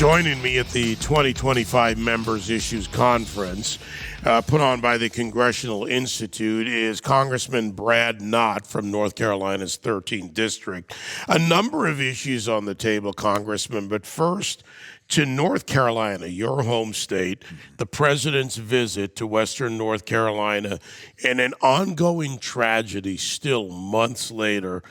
Joining me at the 2025 Members Issues Conference, put on by the Congressional Institute, is Congressman Brad Knott from North Carolina's 13th District. A number of issues on the table, Congressman, but first, to North Carolina, your home state, the president's visit to Western North Carolina, and an ongoing tragedy still months later.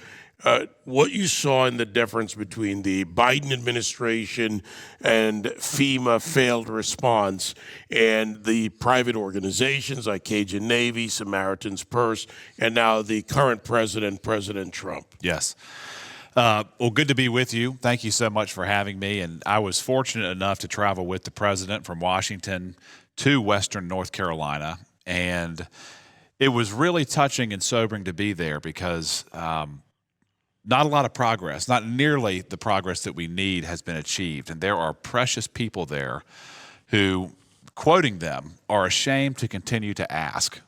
What you saw in the difference between the Biden administration and FEMA failed response and the private organizations like Cajun Navy, Samaritan's Purse, and now the current president, President Trump. Yes. Well, good to be with you. Thank you so much for having me. And I was fortunate enough to travel with the president from Washington to Western North Carolina. And it was really touching and sobering to be there because not a lot of progress, not nearly the progress that we need has been achieved. And there are precious people there who, quoting them, are ashamed to continue to ask.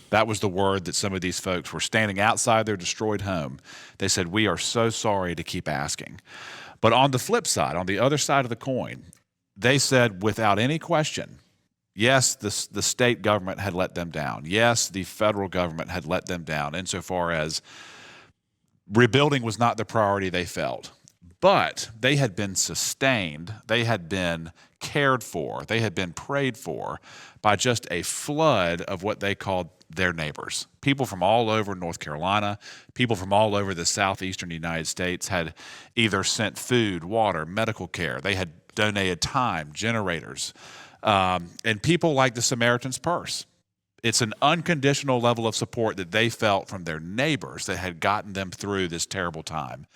That was the word that some of these folks were standing outside their destroyed home. They said, we are so sorry to keep asking. But on the flip side, on the other side of the coin, they said without any question, yes, the state government had let them down. Yes, the federal government had let them down insofar as rebuilding was not the priority they felt. But they had been sustained, they had been cared for, they had been prayed for by just a flood of what they called their neighbors. People from all over North Carolina, people from all over the southeastern United States had either sent food, water, medical care. They had donated time, generators, and people like the Samaritan's Purse. It's an unconditional level of support that they felt from their neighbors that had gotten them through this terrible time.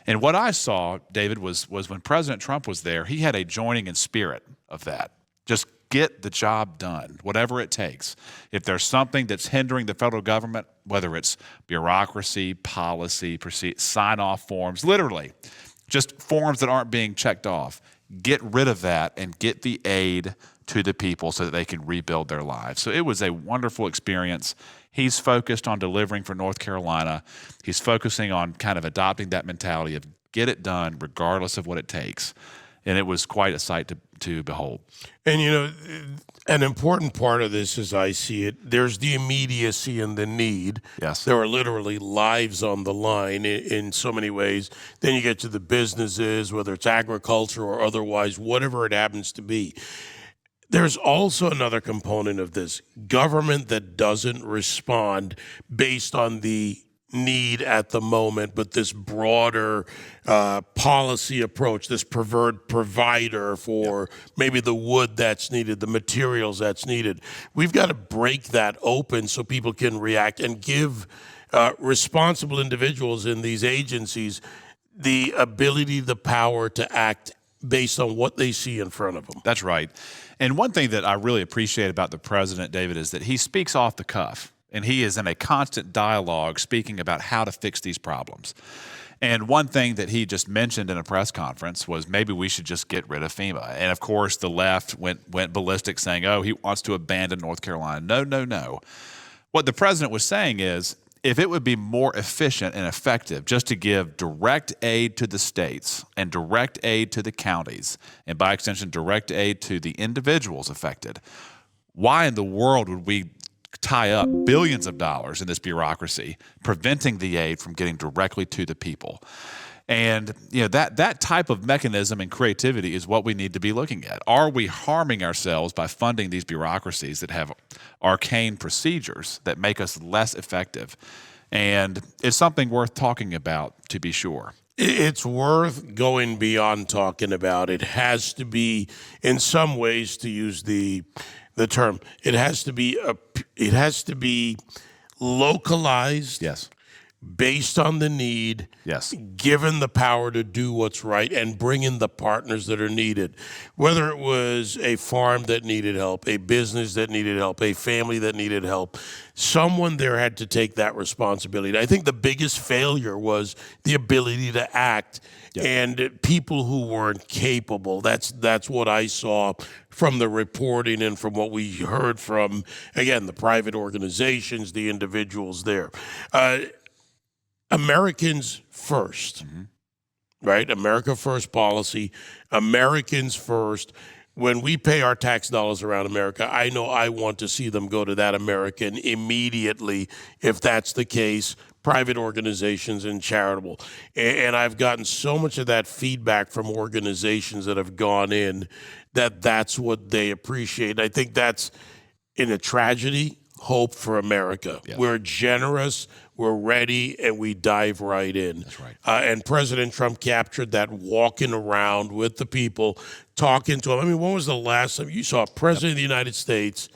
And what I saw, David, was when President Trump was there, he had a joining in spirit of that. Just get the job done, whatever it takes. If there's something that's hindering the federal government, whether it's bureaucracy, policy, sign-off forms, literally, just forms that aren't being checked off, get rid of that and get the aid to the people so that they can rebuild their lives. So it was a wonderful experience. He's focused on delivering for North Carolina. He's focusing on kind of adopting that mentality of get it done regardless of what it takes. And it was quite a sight to behold. And, you know, an important part of this, as I see it, there's the immediacy and the need. Yes. There are literally lives on the line in so many ways. Then you get to the businesses, whether it's agriculture or otherwise, whatever it happens to be. There's also another component of this, government that doesn't respond based on the need at the moment, but this broader policy approach, this preferred provider for maybe the wood that's needed, the materials that's needed. We've got to break that open so people can react and give responsible individuals in these agencies the ability, the power to act based on what they see in front of them. That's right. And one thing that I really appreciate about the president, David, is that he speaks off the cuff, and he is in a constant dialogue speaking about how to fix these problems. And one thing that he just mentioned in a press conference was maybe we should just get rid of FEMA. And of course, the left went ballistic saying, oh, he wants to abandon North Carolina. No, no, no. What the president was saying is, if it would be more efficient and effective just to give direct aid to the states and direct aid to the counties, and by extension, direct aid to the individuals affected, why in the world would we tie up billions of dollars in this bureaucracy, preventing the aid from getting directly to the people? And you know that type of mechanism and creativity is what we need to be looking at. Are we harming ourselves by funding these bureaucracies that have arcane procedures that make us less effective? And it's something worth talking about, to be sure. It's worth going beyond talking about. It has to be, in some ways, to use the term, it has to be localized. Yes. Based on the need, yes, given the power to do what's right and bring in the partners that are needed. Whether it was a farm that needed help, a business that needed help, a family that needed help, someone there had to take that responsibility. I think the biggest failure was the ability to act and people who weren't capable. That's what I saw from the reporting and from what we heard from, again, the private organizations, the individuals there. Americans first. Mm-hmm. right? America First policy, Americans first. When we pay our tax dollars around America, I know I want to see them go to that American immediately. If that's the case, private organizations and charitable. And I've gotten so much of that feedback from organizations that have gone in that's what they appreciate. I think that's, in a tragedy, hope for America. Yeah. We're generous, we're ready, and we dive right in. That's right. And President Trump captured that walking around with the people, talking to them. I mean, when was the last time you saw a president of the United States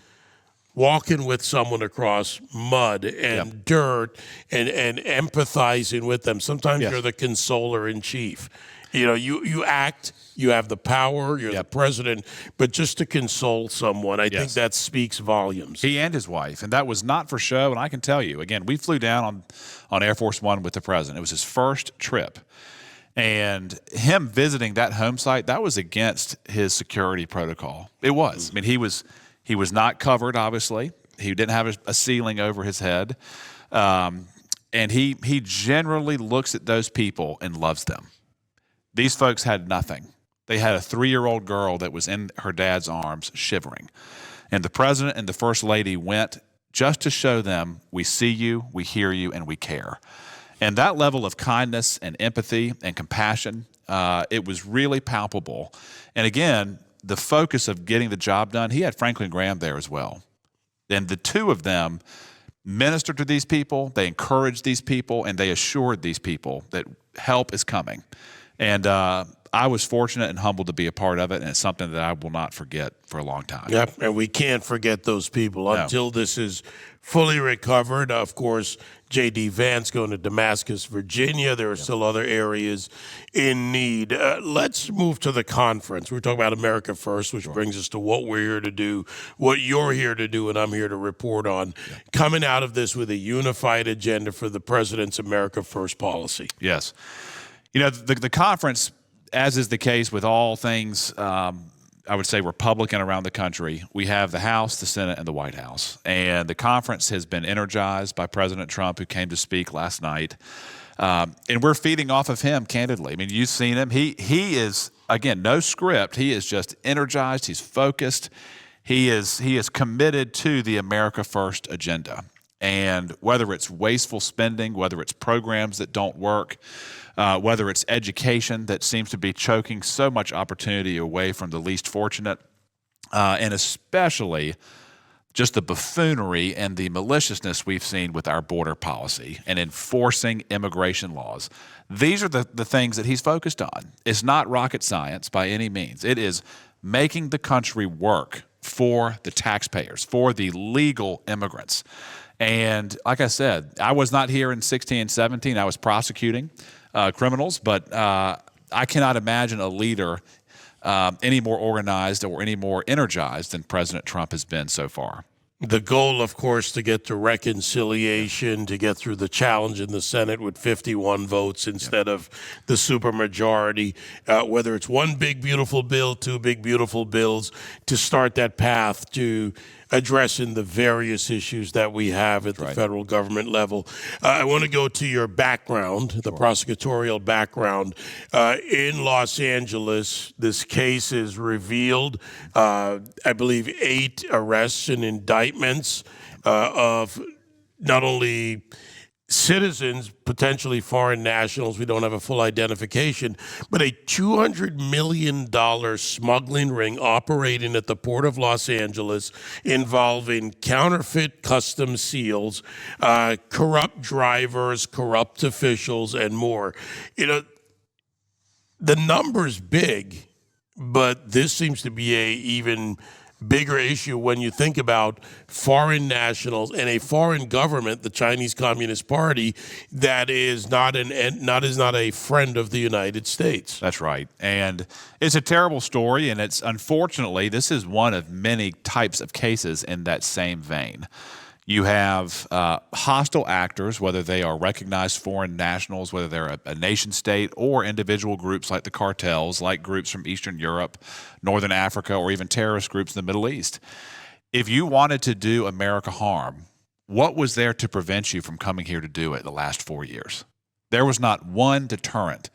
walking with someone across mud and dirt and empathizing with them? Sometimes you're the consoler in chief. You know, you act, you have the power, you're the president, but just to console someone, I think that speaks volumes. He and his wife, and that was not for show, and I can tell you, again, we flew down on Air Force One with the president. It was his first trip, and him visiting that home site, that was against his security protocol. It was. I mean, he was not covered, obviously. He didn't have a ceiling over his head, and he generally looks at those people and loves them. These folks had nothing. They had a 3-year-old girl that was in her dad's arms shivering. And the president and the first lady went just to show them, we see you, we hear you, and we care. And that level of kindness and empathy and compassion, it was really palpable. And again, the focus of getting the job done, he had Franklin Graham there as well. And the two of them ministered to these people, they encouraged these people, and they assured these people that help is coming. And I was fortunate and humbled to be a part of it, and it's something that I will not forget for a long time. Yep, and we can't forget those people until this is fully recovered. Of course, J.D. Vance going to Damascus, Virginia. There are still other areas in need. Let's move to the conference. We're talking about America First, which brings us to what we're here to do, what you're here to do, and I'm here to report on. Coming out of this with a unified agenda for the president's America First policy. Yes. You know, the conference, as is the case with all things, I would say Republican around the country, we have the House, the Senate, and the White House. And the conference has been energized by President Trump, who came to speak last night. And we're feeding off of him, candidly. I mean, you've seen him. He is, again, no script. He is just energized. He's focused. He is committed to the America First agenda. And whether it's wasteful spending, whether it's programs that don't work, whether it's education that seems to be choking so much opportunity away from the least fortunate, and especially just the buffoonery and the maliciousness we've seen with our border policy and enforcing immigration laws. These are the things that he's focused on. It's not rocket science by any means. It is making the country work for the taxpayers, for the legal immigrants. And like I said, I was not here in 16 and 17. I was prosecuting criminals, but I cannot imagine a leader any more organized or any more energized than President Trump has been so far. The goal, of course, to get to reconciliation, to get through the challenge in the Senate with 51 votes instead of the supermajority, whether it's one big, beautiful bill, two big, beautiful bills, to start that path to addressing the various issues that we have at the federal government level. I want to go to your background, the prosecutorial background. In Los Angeles, this case is revealed, I believe, 8 arrests and indictments of not only citizens, potentially foreign nationals, we don't have a full identification, but a $200 million smuggling ring operating at the Port of Los Angeles involving counterfeit customs seals, corrupt drivers, corrupt officials, and more. You know, the number's big, but this seems to be a even bigger issue when you think about foreign nationals and a foreign government, the Chinese Communist Party, that is not a friend of the United States. That's right. And it's a terrible story, and it's unfortunately, this is one of many types of cases in that same vein. You have hostile actors, whether they are recognized foreign nationals, whether they're a nation state, or individual groups like the cartels, like groups from Eastern Europe, Northern Africa, or even terrorist groups in the Middle East. If you wanted to do America harm, what was there to prevent you from coming here to do it the last 4 years? There was not one deterrent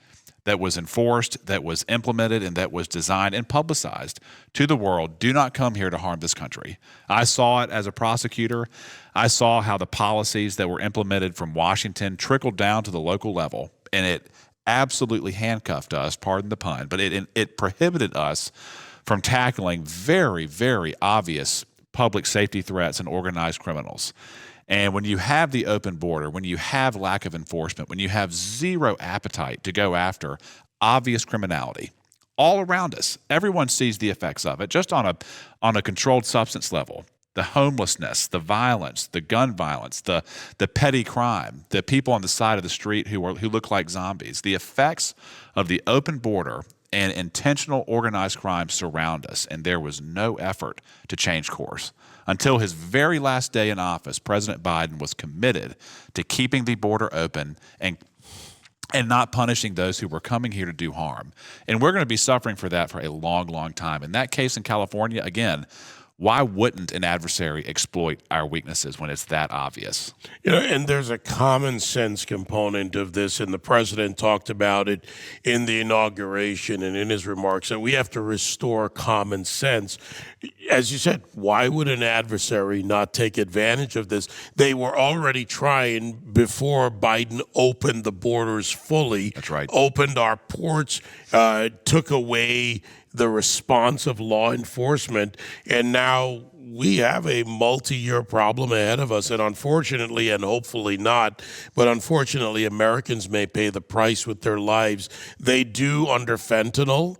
that was enforced, that was implemented, and that was designed and publicized to the world. Do not come here to harm this country. I saw it as a prosecutor. I saw how the policies that were implemented from Washington trickled down to the local level, and it absolutely handcuffed us, pardon the pun, but it prohibited us from tackling very, very obvious public safety threats and organized criminals. And when you have the open border, when you have lack of enforcement, when you have zero appetite to go after obvious criminality all around us, everyone sees the effects of it just on a controlled substance level. The homelessness, the violence, the gun violence, the petty crime, the people on the side of the street who look like zombies. The effects of the open border and intentional organized crime surround us, and there was no effort to change course. Until his very last day in office, President Biden was committed to keeping the border open and not punishing those who were coming here to do harm. And we're going to be suffering for that for a long, long time. In that case in California, again, why wouldn't an adversary exploit our weaknesses when it's that obvious? And there's a common sense component of this, and the president talked about it in the inauguration and in his remarks, that we have to restore common sense. As you said, why would an adversary not take advantage of this? They were already trying before Biden opened the borders fully. That's right. Opened our ports, took away the response of law enforcement, and now we have a multi-year problem ahead of us. And unfortunately, and hopefully not, but unfortunately, Americans may pay the price with their lives. They do under fentanyl.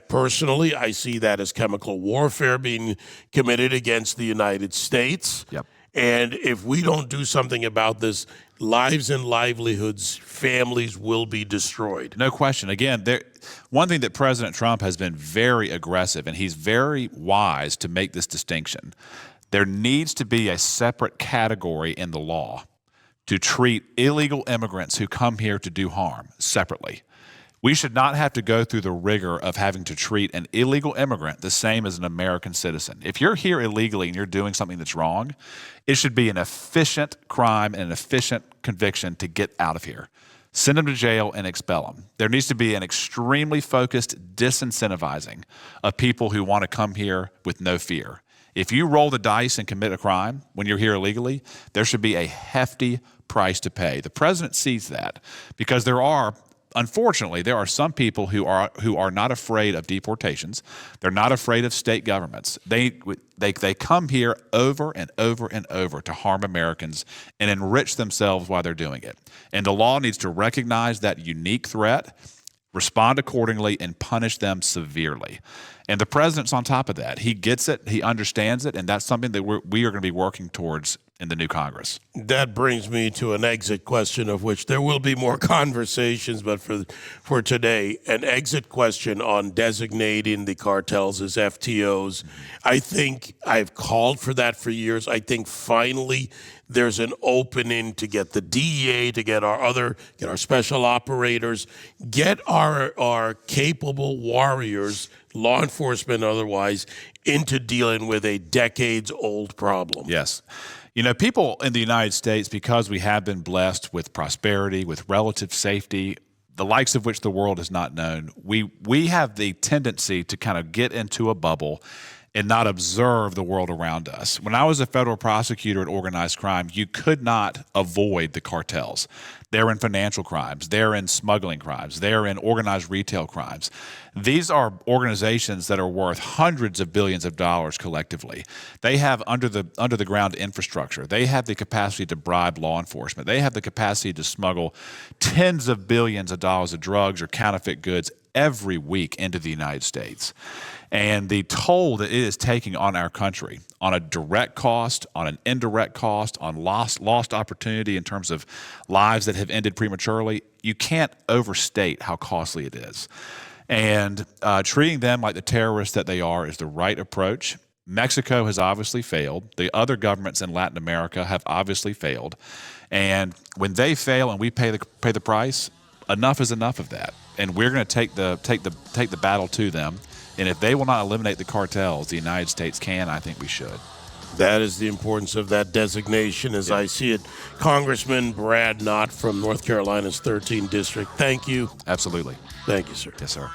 Personally, I see that as chemical warfare being committed against the United States. Yep. And if we don't do something about this, lives and livelihoods, families will be destroyed. No question. Again, one thing that President Trump has been very aggressive, and he's very wise to make this distinction. There needs to be a separate category in the law to treat illegal immigrants who come here to do harm separately. We should not have to go through the rigor of having to treat an illegal immigrant the same as an American citizen. If you're here illegally and you're doing something that's wrong, it should be an efficient crime and an efficient conviction to get out of here. Send them to jail and expel them. There needs to be an extremely focused disincentivizing of people who want to come here with no fear. If you roll the dice and commit a crime when you're here illegally, there should be a hefty price to pay. The president sees that because unfortunately, there are some people who are not afraid of deportations. They're not afraid of state governments. They come here over and over and over to harm Americans and enrich themselves while they're doing it. And the law needs to recognize that unique threat, respond accordingly, and punish them severely. And the president's on top of that. He gets it, he understands it, and that's something that we are going to be working towards in the new Congress. That brings me to an exit question, of which there will be more conversations, but for today, an exit question on designating the cartels as FTOs. I think I've called for that for years. I think finally there's an opening to get the DEA, to get our special operators, get our capable warriors, law enforcement otherwise, into dealing with a decades-old problem. Yes. People in the United States, because we have been blessed with prosperity, with relative safety, the likes of which the world has not known, we have the tendency to kind of get into a bubble and not observe the world around us. When I was a federal prosecutor at organized crime, you could not avoid the cartels. They're in financial crimes. They're in smuggling crimes. They're in organized retail crimes. These are organizations that are worth hundreds of billions of dollars collectively. They have under the ground infrastructure. They have the capacity to bribe law enforcement. They have the capacity to smuggle tens of billions of dollars of drugs or counterfeit goods every week into the United States. And the toll that it is taking on our country, on a direct cost, on an indirect cost, on lost opportunity in terms of lives that have ended prematurely, you can't overstate how costly it is. And treating them like the terrorists that they are is the right approach. Mexico has obviously failed. The other governments in Latin America have obviously failed. And when they fail and we pay the price, enough is enough of that. And we're going to take the battle to them. And if they will not eliminate the cartels, the United States can. I think we should. That is the importance of that designation as I see it. Congressman Brad Knott from North Carolina's 13th District, thank you. Absolutely. Thank you, sir. Yes, sir.